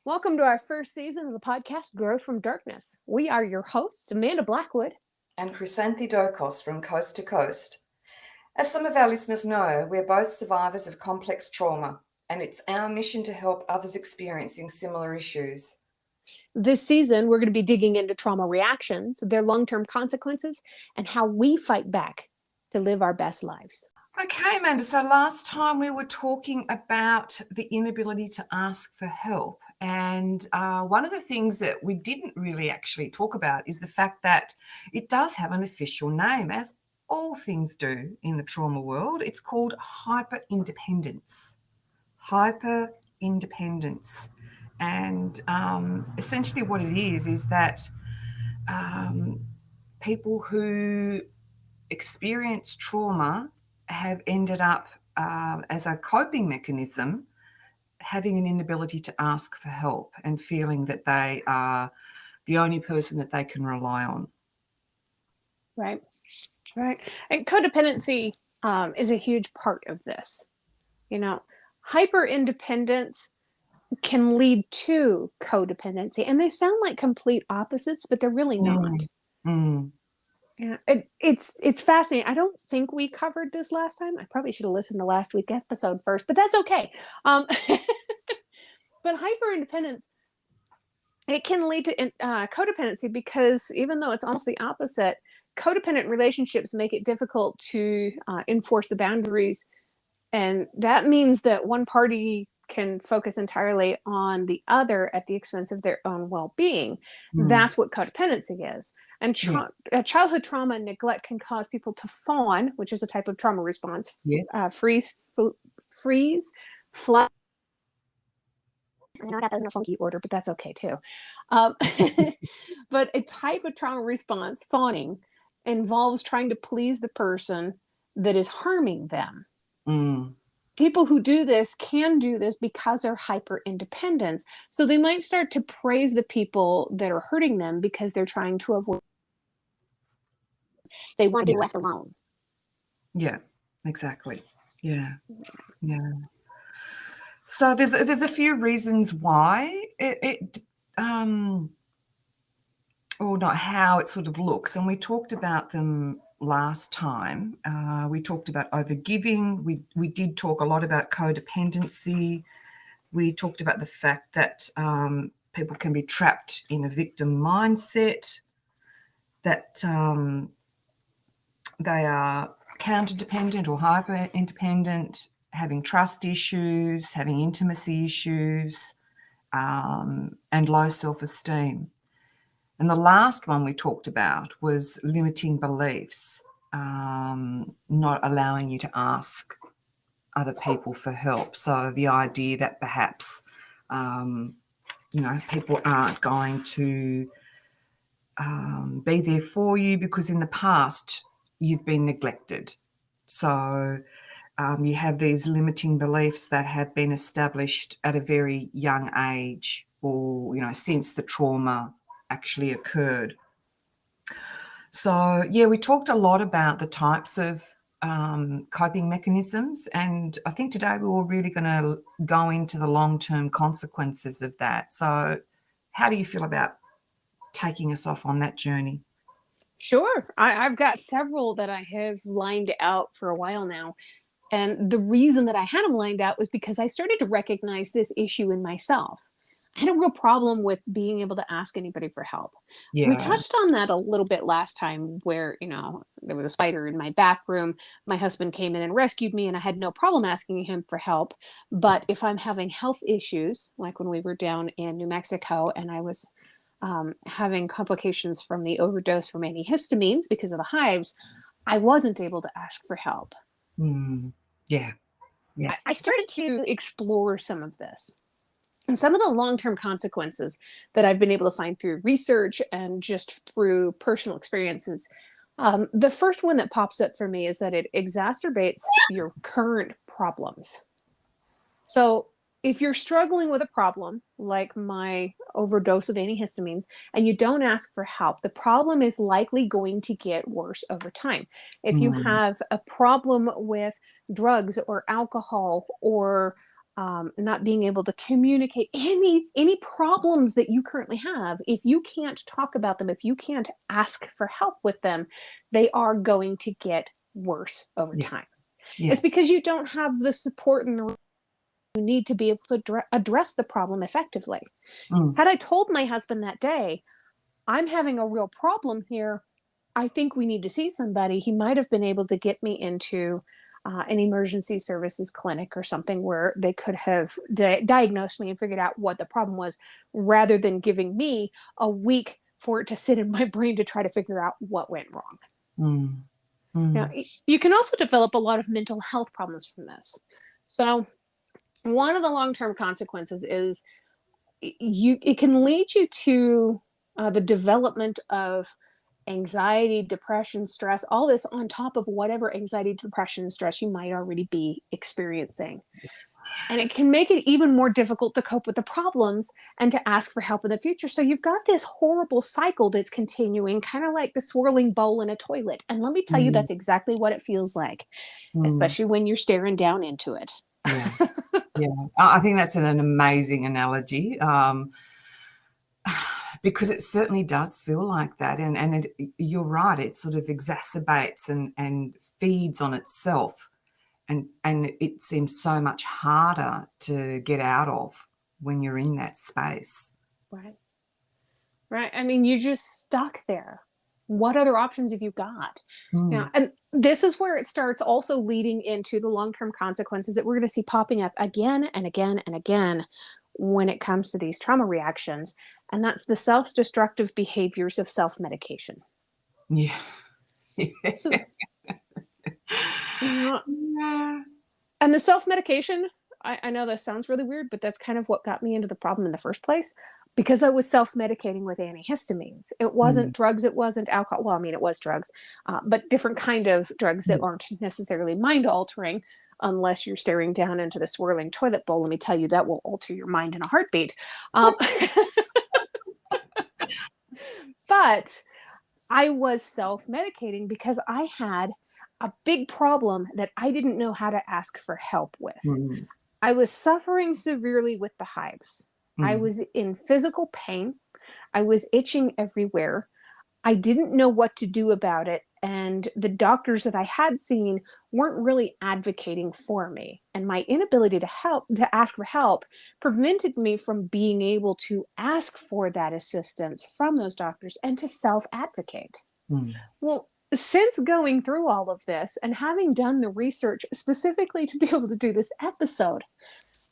Welcome to our first season of the podcast, Grow from Darkness. We are your hosts, Amanda Blackwood. And Chrysanthi Dokos from Coast to Coast. As some of our listeners know, we're both survivors of complex trauma, and it's our mission to help others experiencing similar issues. This season, we're going to be digging into trauma reactions, their long term consequences, and how we fight back to live our best lives. Okay, Amanda, so last time we were talking about the inability to ask for help. And one of the things that we didn't really actually talk about is the fact that it does have an official name, as all things do in the trauma world. It's called hyperindependence. Hyperindependence. And essentially what it is that people who experience trauma have ended up as a coping mechanism having an inability to ask for help and feeling that they are the only person that they can rely on. Right. And codependency is a huge part of this. You know, hyper independence can lead to codependency, and they sound like complete opposites, but they're really not. Yeah, it's fascinating. I don't think we covered this last time. I probably should have listened to last week's episode first, but that's okay. But hyper independence, it can lead to codependency, because even though it's almost the opposite, codependent relationships make it difficult to enforce the boundaries, and that means that one party can focus entirely on the other at the expense of their own well-being. That's what codependency is. And childhood trauma and neglect can cause people to fawn, which is a type of trauma response. Yes. Freeze, flight. I know I got those in a funky order, but that's okay too. But a type of trauma response, fawning, involves trying to please the person that is harming them. People who do this can do this because they're hyper independent. So they might start to praise the people that are hurting them because they're trying to avoid. They want to be left alone. Yeah, exactly. Yeah. So there's a few reasons why or not how it sort of looks, and we talked about them last time. We talked about overgiving. We did talk a lot about codependency. We talked about the fact that people can be trapped in a victim mindset, that they are counter-dependent or hyper-independent, having trust issues, having intimacy issues, and low self-esteem. And the last one we talked about was limiting beliefs, not allowing you to ask other people for help. So the idea that perhaps, people aren't going to be there for you because in the past you've been neglected. So you have these limiting beliefs that have been established at a very young age, or, since the trauma actually occurred. So, we talked a lot about the types of coping mechanisms, and I think today we were really going to go into the long-term consequences of that. So how do you feel about taking us off on that journey? Sure. I've got several that I have lined out for a while now. And the reason that I had them lined out was because I started to recognize this issue in myself. I had a real problem with being able to ask anybody for help. We Yeah. touched on that a little bit last time, where, there was a spider in my bathroom. My husband came in and rescued me, and I had no problem asking him for help. But if I'm having health issues, like when we were down in New Mexico and I was having complications from the overdose from antihistamines because of the hives, I wasn't able to ask for help. Yeah. I started to explore some of this. And some of the long-term consequences that I've been able to find through research and just through personal experiences. The first one that pops up for me is that it exacerbates your current problems. So if you're struggling with a problem like my overdose of antihistamines and you don't ask for help, the problem is likely going to get worse over time. If you have a problem with drugs or alcohol or not being able to communicate any problems that you currently have. If you can't talk about them, if you can't ask for help with them, they are going to get worse over Yeah. time. Yeah. It's because you don't have the support and the you need to be able to address the problem effectively. Mm. Had I told my husband that day, I'm having a real problem here, I think we need to see somebody, he might have been able to get me into an emergency services clinic or something where they could have diagnosed me and figured out what the problem was, rather than giving me a week for it to sit in my brain to try to figure out what went wrong. Mm. Now, Mm. you can also develop a lot of mental health problems from this. So, one of the long-term consequences is it can lead you to the development of anxiety, depression, stress, all this on top of whatever anxiety, depression, stress you might already be experiencing. And it can make it even more difficult to cope with the problems and to ask for help in the future. So you've got this horrible cycle that's continuing, kind of like the swirling bowl in a toilet. And let me tell you, Mm. that's exactly what it feels like, Mm. especially when you're staring down into it. Yeah. Yeah. I think that's an amazing analogy. Because it certainly does feel like that, and you're right, it sort of exacerbates and feeds on itself, and it seems so much harder to get out of when you're in that space. Right. Right. I mean, you're just stuck there. What other options have you got? Mm. Now, and this is where it starts also leading into the long-term consequences that we're going to see popping up again and again and again when it comes to these trauma reactions. And that's the self-destructive behaviors of self-medication. Yeah. So, uh, Yeah. and the self-medication, I know that sounds really weird, but that's kind of what got me into the problem in the first place, because I was self-medicating with antihistamines. It Mm. wasn't drugs, it wasn't alcohol. Well, I mean, it was drugs, but different kind of drugs that Yeah. aren't necessarily mind altering unless you're staring down into the swirling toilet bowl. Let me tell you, that will alter your mind in a heartbeat. Um, but I was self-medicating because I had a big problem that I didn't know how to ask for help with. Mm. I was suffering severely with the hives. I Mm. was in physical pain. I was itching everywhere. I didn't know what to do about it. And the doctors that I had seen weren't really advocating for me. And my inability to ask for help, prevented me from being able to ask for that assistance from those doctors and to self advocate. Mm. Well, since going through all of this and having done the research specifically to be able to do this episode,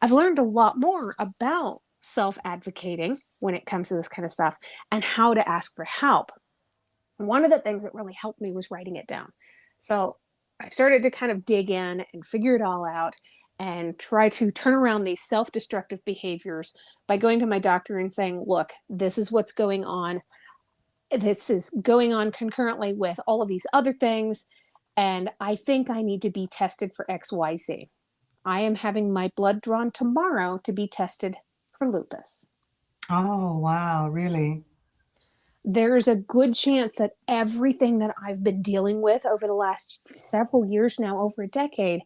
I've learned a lot more about self advocating when it comes to this kind of stuff and how to ask for help. One of the things that really helped me was writing it down. So I started to kind of dig in and figure it all out and try to turn around these self destructive behaviors by going to my doctor and saying, look, this is what's going on. This is going on concurrently with all of these other things. And I think I need to be tested for XYZ. I am having my blood drawn tomorrow to be tested for lupus. Oh, wow, really? There's a good chance that everything that I've been dealing with over the last several years now, over a decade,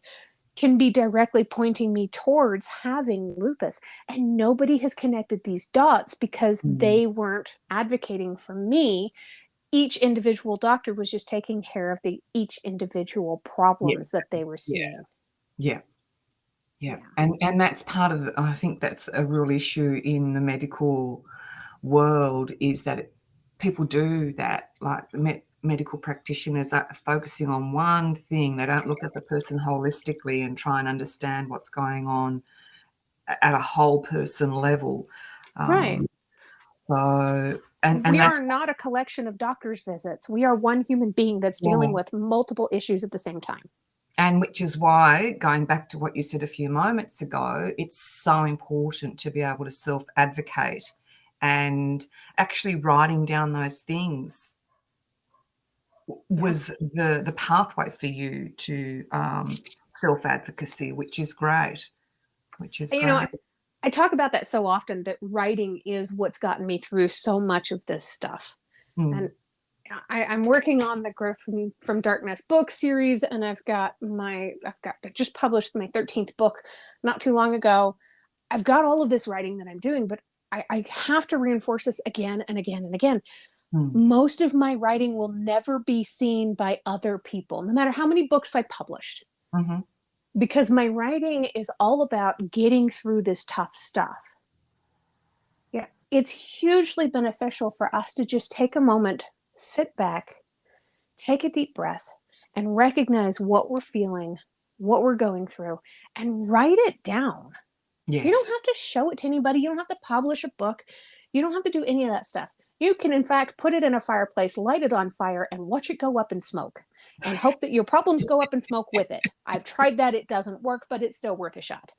can be directly pointing me towards having lupus. And nobody has connected these dots because Mm. they weren't advocating for me. Each individual doctor was just taking care of each individual Yeah. problems that they were Yeah. seeing. Yeah. Yeah. Yeah. And that's part of I think that's a real issue in the medical world, is that people do that, like the medical practitioners are focusing on one thing. They don't look at the person holistically and try and understand what's going on at a whole person level. Right. Um, so, and We are that's, not a collection of doctor's visits. We are one human being that's dealing yeah. with multiple issues at the same time. And which is why, going back to what you said a few moments ago, it's so important to be able to self-advocate, and actually writing down those things Yeah. was the pathway for you to self-advocacy, which is great, which is You know, great. I talk about that so often, that writing is what's gotten me through so much of this stuff. Mm. And I'm working on the Growth from Darkness book series, and I just published my 13th book not too long ago. I've got all of this writing that I'm doing, but I have to reinforce this again and again and again. Mm. Most of my writing will never be seen by other people, no matter how many books I published, Mm-hmm. because my writing is all about getting through this tough stuff. Yeah, it's hugely beneficial for us to just take a moment, sit back, take a deep breath, and recognize what we're feeling, what we're going through, and write it down. You don't Yes. have to show it to anybody. You don't have to publish a book. You don't have to do any of that stuff. You can, in fact, put it in a fireplace, light it on fire, and watch it go up in smoke and hope that your problems go up in smoke with it. I've tried that. It doesn't work, but it's still worth a shot.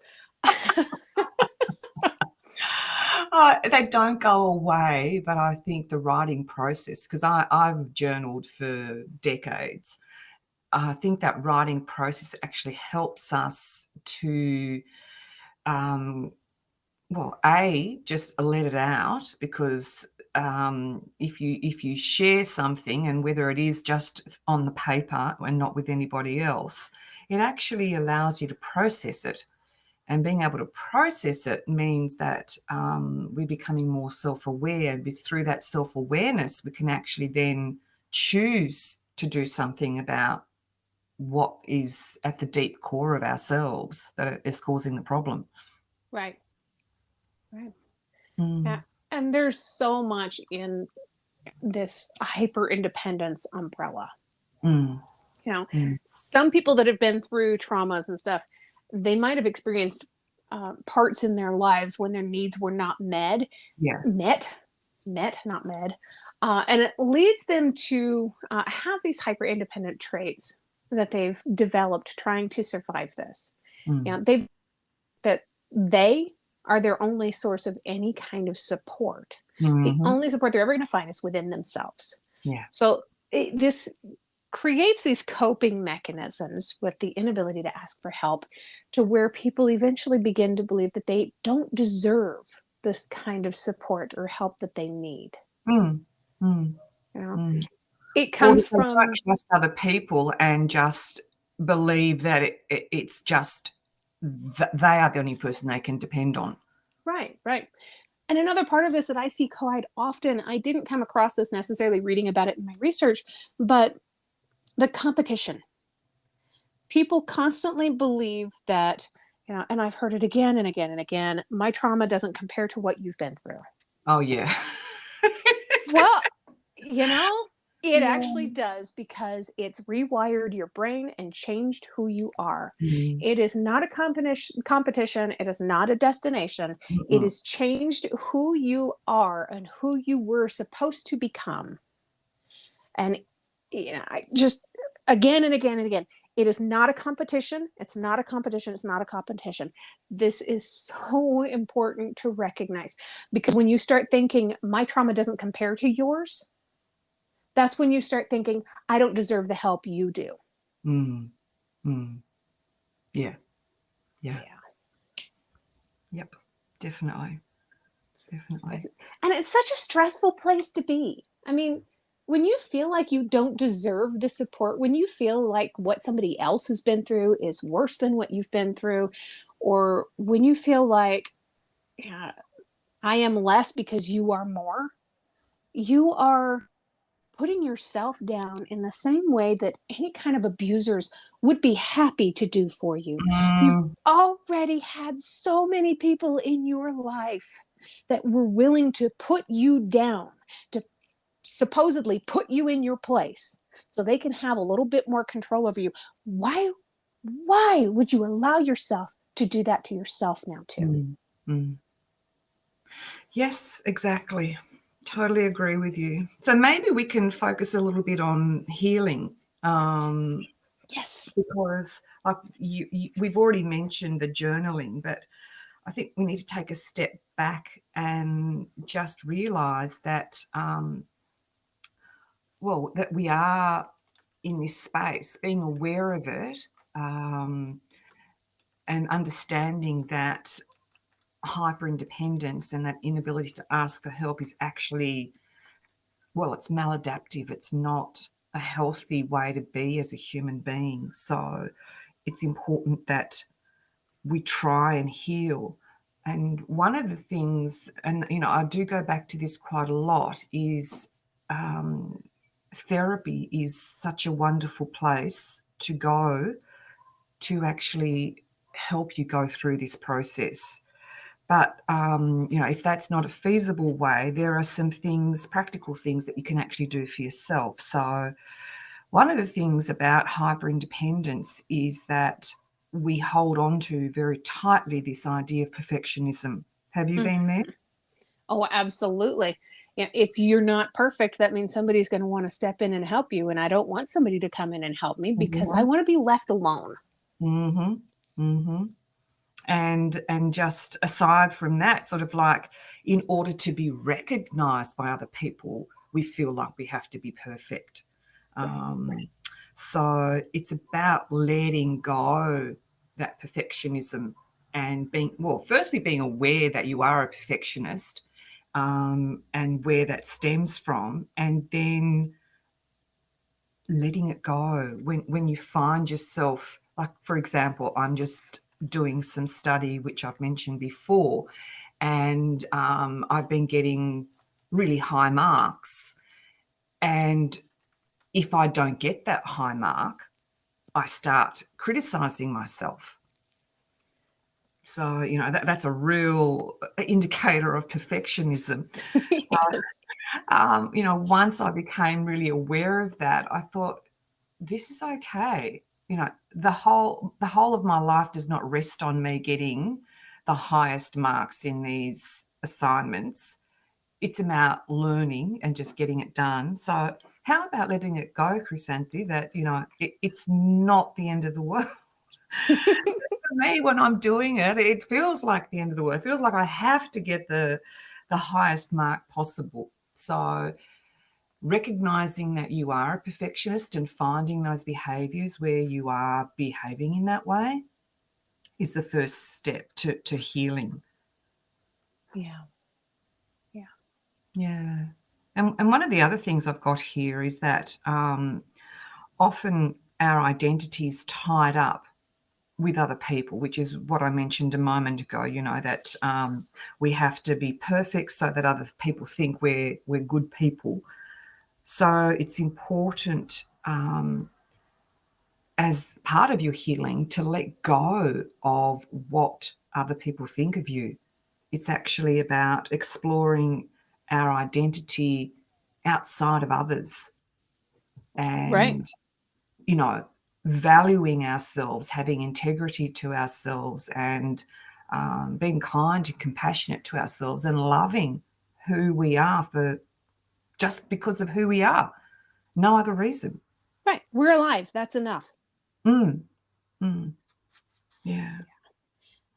They don't go away, but I think the writing process, because I've journaled for decades, I think that writing process actually helps us to, just let it out, because if you share something, and whether it is just on the paper and not with anybody else, it actually allows you to process it. And being able to process it means that we're becoming more self-aware. Through that self-awareness, we can actually then choose to do something about what is at the deep core of ourselves that is causing the problem. Right. Right. Yeah. Mm. And there's so much in this hyper independence umbrella. Mm. You know, Mm. some people that have been through traumas and stuff, they might have experienced parts in their lives when their needs were not Yes. not med. And it leads them to have these hyper independent traits that they've developed trying to survive this. You Mm. know, they are their only source of any kind of support. The Mm-hmm. only support they're ever going to find is within themselves. Yeah. So this creates these coping mechanisms with the inability to ask for help, to where people eventually begin to believe that they don't deserve this kind of support or help that they need. Mm. Mm. You know, Mm. it Or comes they can't from trust other people and just believe that it's just they are the only person they can depend on. right, right. And another part of this that I see quite often, I didn't come across this necessarily reading about it in my research, but the competition. People constantly believe that, you know, and I've heard it again and again and again, my trauma doesn't compare to what you've been through. Oh, yeah. Well, you know, it actually Yeah. does, because it's rewired your brain and changed who you are. Mm. It is not a competition. It is not a destination. It Mm-mm. has changed who you are and who you were supposed to become. And you know, I just again and again and again, it is not a competition. It's not a competition. It's not a competition. This is so important to recognize, because when you start thinking my trauma doesn't compare to yours, that's when you start thinking I don't deserve the help you do. Mm. Mm. Yeah. Yeah. Yeah. Yep. Definitely. Definitely. And it's such a stressful place to be. I mean, when you feel like you don't deserve the support, when you feel like what somebody else has been through is worse than what you've been through, or when you feel like, yeah, I am less because you are more, you are putting yourself down in the same way that any kind of abusers would be happy to do for you. You've Mm. already had so many people in your life that were willing to put you down, to supposedly put you in your place so they can have a little bit more control over you. Why would you allow yourself to do that to yourself now too? Mm. Mm. Yes, exactly. Totally agree with you. So maybe we can focus a little bit on healing, Yes. because like we've already mentioned the journaling, but I think we need to take a step back and just realize that, that we are in this space, being aware of it, and understanding that hyper independence and that inability to ask for help is actually, it's maladaptive. It's not a healthy way to be as a human being. So it's important that we try and heal. And one of the things, and I do go back to this quite a lot, is therapy is such a wonderful place to go to actually help you go through this process. But, if that's not a feasible way, there are some things, practical things that you can actually do for yourself. So one of the things about hyperindependence is that we hold on to very tightly this idea of perfectionism. Have you been there? Mhm. Oh, absolutely. Yeah, if you're not perfect, that means somebody's going to want to step in and help you. And I don't want somebody to come in and help me because I Mhm. want to be left alone. Mhm. Mhm. And just aside from that, sort of like, in order to be recognized by other people, we feel like we have to be perfect. Right. So it's about letting go that perfectionism and firstly being aware that you are a perfectionist, and where that stems from, and then letting it go when you find yourself, like, for example, I'm just doing some study which I've mentioned before, and I've been getting really high marks, and if I don't get that high mark, I start criticizing myself. So that's a real indicator of perfectionism. So Yes. once I became really aware of that, I thought, this is okay. The whole of my life does not rest on me getting the highest marks in these assignments. It's about learning and just getting it done. So how about letting it go, Chrysanthi, that, it's not the end of the world. For me, when I'm doing it, it feels like the end of the world. It feels like I have to get the highest mark possible. So recognizing that you are a perfectionist and finding those behaviors where you are behaving in that way is the first step to healing. Yeah. Yeah. Yeah. And one of the other things I've got here is that often our identity is tied up with other people, which is what I mentioned a moment ago, that we have to be perfect so that other people think we're good people. So it's important, as part of your healing, to let go of what other people think of you. It's actually about exploring our identity outside of others Right. and, valuing ourselves, having integrity to ourselves, and being kind and compassionate to ourselves, and loving who we are for just because of who we are. No other reason. Right. We're alive. That's enough. Mm, mm, yeah.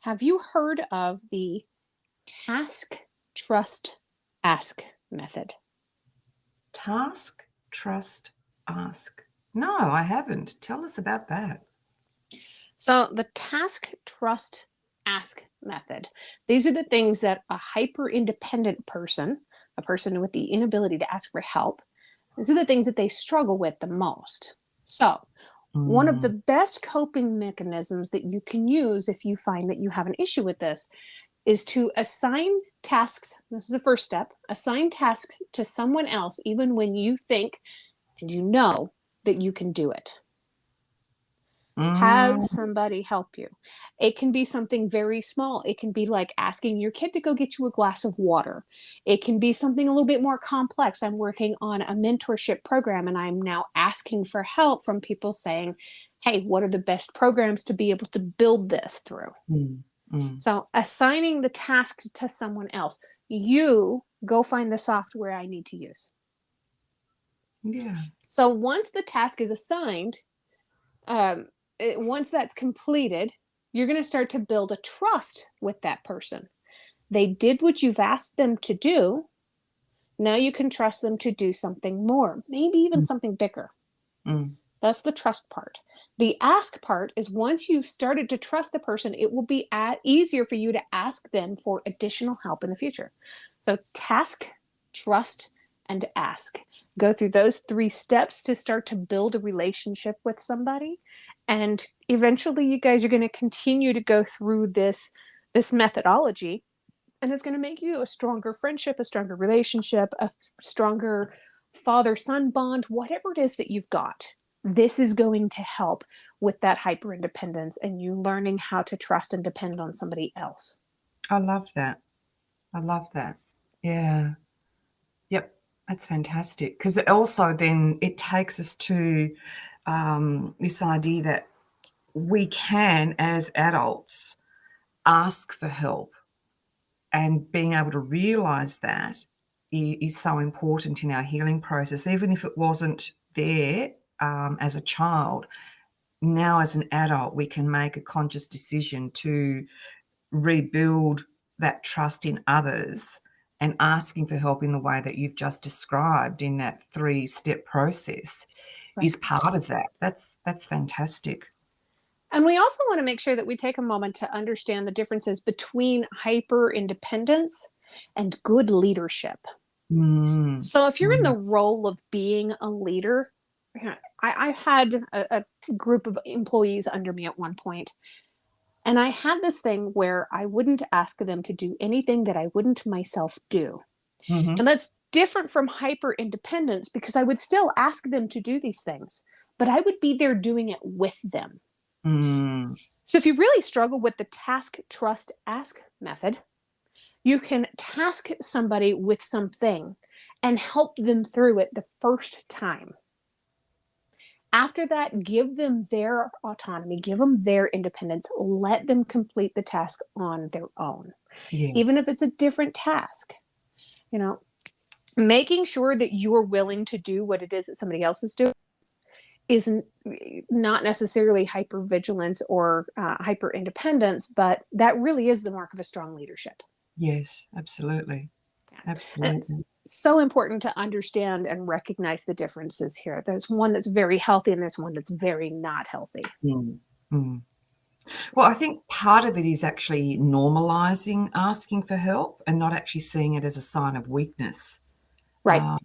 Have you heard of the task, trust, ask method? Task, trust, ask. No, I haven't. Tell us about that. So, the task, trust, ask method, these are the things that a hyper independent person, a person with the inability to ask for help, these are the things that they struggle with the most. So, one of the Mm, best coping mechanisms that you can use if you find that you have an issue with this is to assign tasks. This is the first step. Assign tasks to someone else, even when you think and you know that you can do it. Have mm, somebody help you. It can be something very small. It can be like asking your kid to go get you a glass of water. It can be something a little bit more complex. I'm working on a mentorship program and I'm now asking for help from people saying, hey, what are the best programs to be able to build this through? mm, mm. So, assigning the task to someone else, you go find the software I need to use. Yeah. So, once the task is assigned, um, once that's completed, you're going to start to build a trust with that person. They did what you've asked them to do. Now you can trust them to do something more, maybe even Mm, something bigger. mm, That's the trust part. The ask part is once you've started to trust the person, it will be easier for you to ask them for additional help in the future. So, task, trust, and ask. Go through those three steps to start to build a relationship with somebody. And eventually you guys are going to continue to go through this methodology, and it's going to make you a stronger friendship, a stronger relationship, a stronger father-son bond, whatever it is that you've got. This is going to help with that hyper independence and you learning how to trust and depend on somebody else. I love that. I love that. Yeah. Yep. That's fantastic. Because also then it takes us to this idea that we can, as adults, ask for help, and being able to realize that is so important in our healing process. Even if it wasn't there as a child, now as an adult, we can make a conscious decision to rebuild that trust in others, and asking for help in the way that you've just described in that 3-step process is part of that. That's fantastic. And we also want to make sure that we take a moment to understand the differences between hyper independence and good leadership. So if you're in the role of being a leader, I had a group of employees under me at one point, and I had this thing where I wouldn't ask them to do anything that I wouldn't myself do. And that's different from hyper independence, because I would still ask them to do these things, but I would be there doing it with them. So if you really struggle with the task, trust, ask method, you can task somebody with something and help them through it the first time. After that, give them their autonomy, give them their independence, let them complete the task on their own. Yes. Even if it's a different task, making sure that you're willing to do what it is that somebody else is doing is not necessarily hypervigilance or hyper independence, but that really is the mark of a strong leadership. Yes, absolutely. Absolutely. It's so important to understand and recognize the differences here. There's one that's very healthy and there's one that's very not healthy. Well, I think part of it is actually normalizing asking for help and not actually seeing it as a sign of weakness. Right.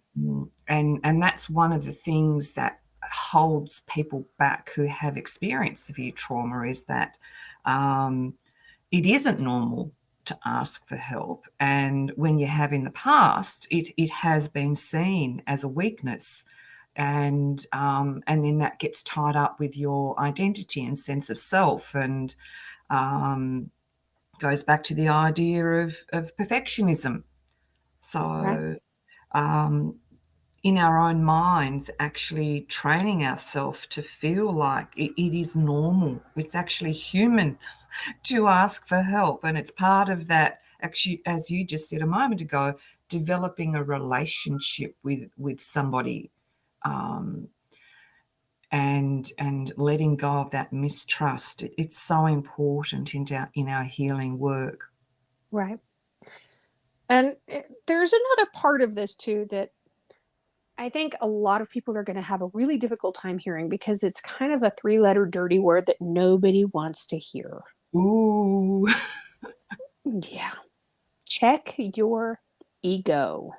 And that's one of the things that holds people back who have experienced severe trauma, is that it isn't normal to ask for help. And when you have in the past, it has been seen as a weakness. And then that gets tied up with your identity and sense of self, and goes back to the idea of perfectionism. So in our own minds, actually training ourselves to feel like it is normal, it's actually human to ask for help. And it's part of that, actually, as you just said a moment ago, developing a relationship with somebody, and letting go of that mistrust. It's so important in our healing work. Right. And there's another part of this too that I think a lot of people are going to have a really difficult time hearing, because it's kind of a 3-letter dirty word that nobody wants to hear. Ooh. Yeah. Check your ego.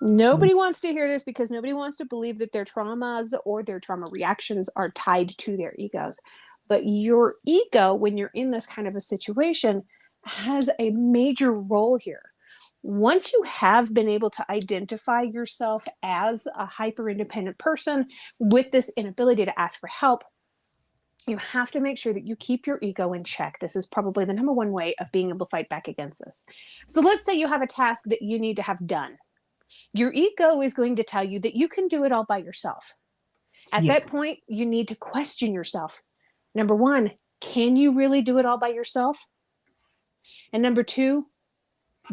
Nobody wants to hear this, because nobody wants to believe that their traumas or their trauma reactions are tied to their egos. But your ego, when you're in this kind of a situation, has a major role here. Once you have been able to identify yourself as a hyper independent person with this inability to ask for help, you have to make sure that you keep your ego in check. This is probably the number one way of being able to fight back against this. So let's say you have a task that you need to have done. Your ego is going to tell you that you can do it all by yourself. At that point, you need to question yourself. Number one, can you really do it all by yourself? And number two,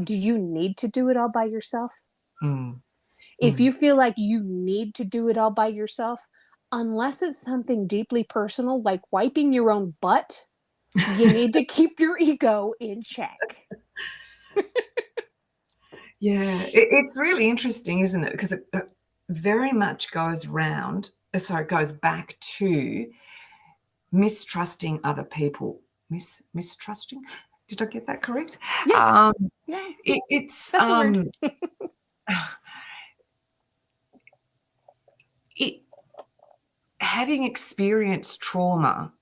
do you need to do it all by yourself? If you feel like you need to do it all by yourself, unless it's something deeply personal, like wiping your own butt, you need to keep your ego in check. Yeah, it's really interesting, isn't it? Because it very much goes back to mistrusting other people. Mistrusting? Did I get that correct? Yes. Yeah. That's a word. having experienced trauma,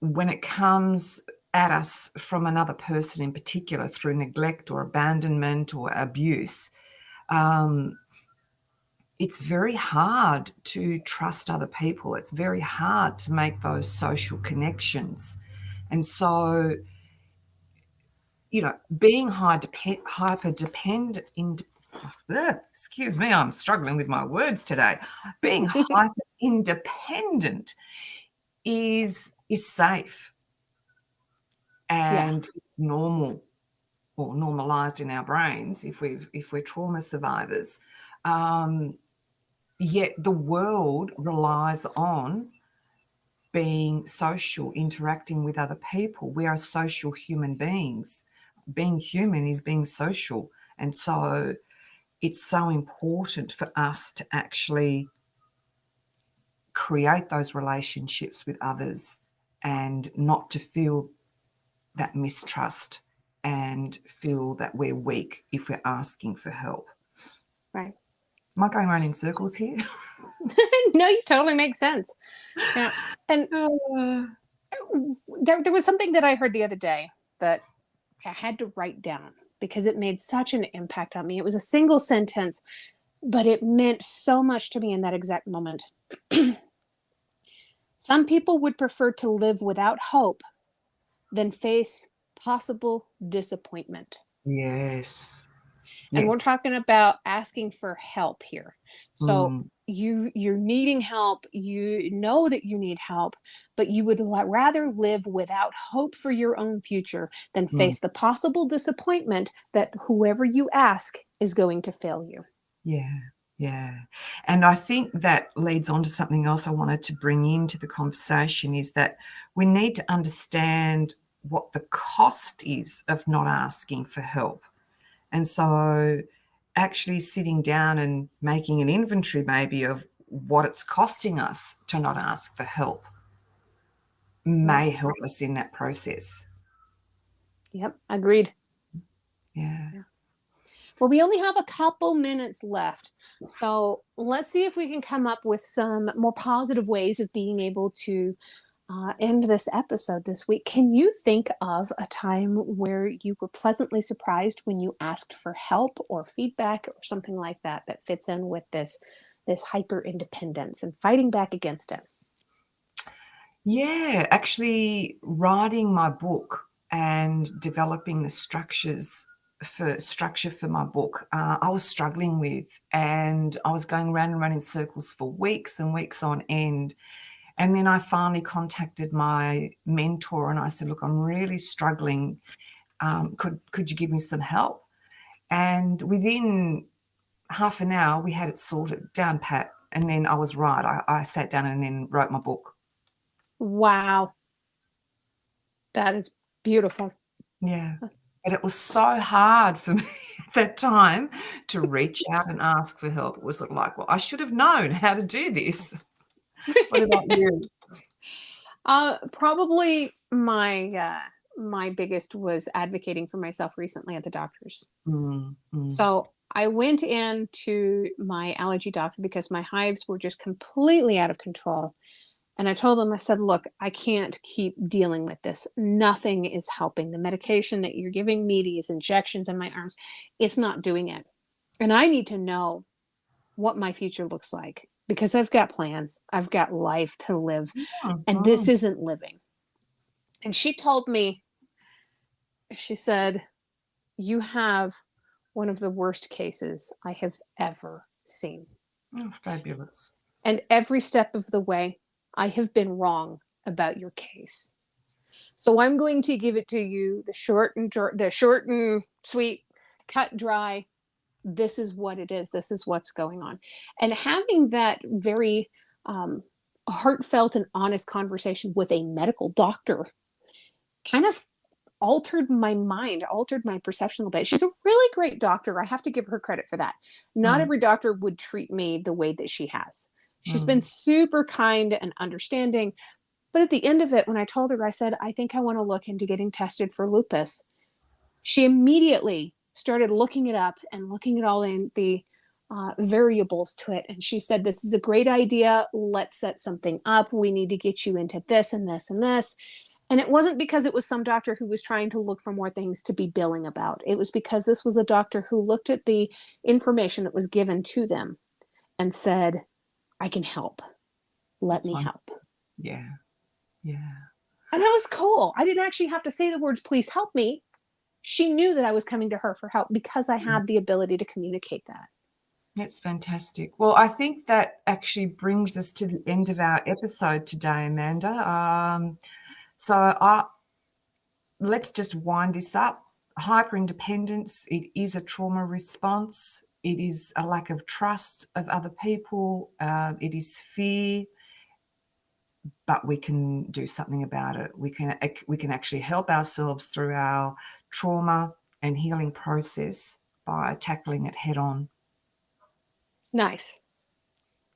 when it comes at us from another person in particular through neglect or abandonment or abuse, it's very hard to trust other people. It's very hard to make those social connections. And so, being hyper dependent, excuse me, I'm struggling with my words today. Being hyper independent is safe and it's normal or normalized in our brains if we're trauma survivors. Yet the world relies on being social, interacting with other people. We are social human beings. Being human is being social. And so it's so important for us to actually create those relationships with others and not to feel that mistrust and feel that we're weak if we're asking for help. Right. Am I going around in circles here? No, you totally make sense. Yeah. And there was something that I heard the other day that I had to write down because it made such an impact on me. It was a single sentence, but it meant so much to me in that exact moment. Some people would prefer to live without hope than face possible disappointment. Yes. And we're Yes. talking about asking for help here. So you're needing help, you know that you need help, but you would rather live without hope for your own future than face the possible disappointment that whoever you ask is going to fail you. Yeah. And I think that leads on to something else I wanted to bring into the conversation, is that we need to understand what the cost is of not asking for help. And so actually sitting down and making an inventory maybe of what it's costing us to not ask for help may help us in that process. Yep, agreed. Yeah. Well, we only have a couple minutes left. So let's see if we can come up with some more positive ways of being able to end this episode this week. Can you think of a time where you were pleasantly surprised when you asked for help or feedback or something like that that fits in with this hyper independence and fighting back against it? Yeah, actually writing my book and developing the structure for my book, I was struggling with, and I was going round and round in circles for weeks and weeks on end. And then I finally contacted my mentor and I said, look, I'm really struggling. Could you give me some help? And within half an hour, we had it sorted, down pat. And then I was right. I sat down and then wrote my book. Wow. That is beautiful. Yeah. But it was so hard for me at that time to reach out and ask for help. It was sort of like, well, I should have known how to do this. What about you? Probably my biggest was advocating for myself recently at the doctor's. So I went in to my allergy doctor because my hives were just completely out of control. And I told them, I said, look, I can't keep dealing with this. Nothing is helping. The medication that you're giving me, these injections in my arms, it's not doing it. And I need to know what my future looks like because I've got plans. I've got life to live. And this isn't living. And she told me, she said, you have one of the worst cases I have ever seen. Oh, fabulous. And every step of the way, I have been wrong about your case. So I'm going to give it to you the short and sweet, cut dry. This is what it is. This is what's going on. And having that very heartfelt and honest conversation with a medical doctor kind of altered my mind, altered my perception a little bit. She's a really great doctor. I have to give her credit for that. Not every doctor would treat me the way that she has. She's been super kind and understanding. But at the end of it, when I told her, I said, I think I want to look into getting tested for lupus. She immediately started looking it up and looking at all in the variables to it. And she said, "This is a great idea. Let's set something up. We need to get you into this and this and this." And it wasn't because it was some doctor who was trying to look for more things to be billing about. It was because this was a doctor who looked at the information that was given to them and said, "I can help. Let That's me wonderful. help." Yeah. Yeah. And that was cool. I didn't actually have to say the words, "Please help me." She knew that I was coming to her for help because I had the ability to communicate that. That's fantastic. Well, I think that actually brings us to the end of our episode today, Amanda. Let's just wind this up. Hyperindependence, it is a trauma response. It is a lack of trust of other people. It is fear, but we can do something about it. We can actually help ourselves through our trauma and healing process by tackling it head on. Nice.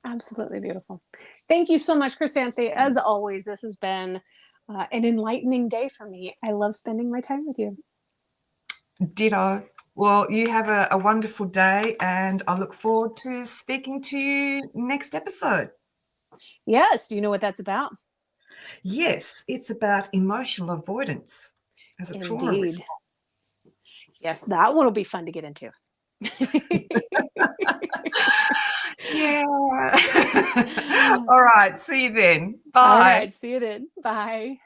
Absolutely beautiful. Thank you so much, Chrysanthi. As always, this has been an enlightening day for me. I love spending my time with you. Ditto. Well, you have a wonderful day, and I look forward to speaking to you next episode. Yes. Do you know what that's about? Yes, it's about emotional avoidance as a trauma Indeed. response. Yes, that one will be fun to get into. Yeah. All right. See you then. Bye. All right. See you then. Bye.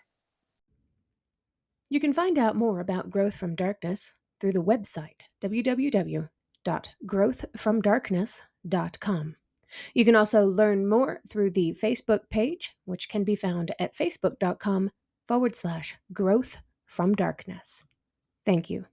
You can find out more about Growth from Darkness through the website www.growthfromdarkness.com. You can also learn more through the Facebook page, which can be found at facebook.com/growth from darkness. Thank you.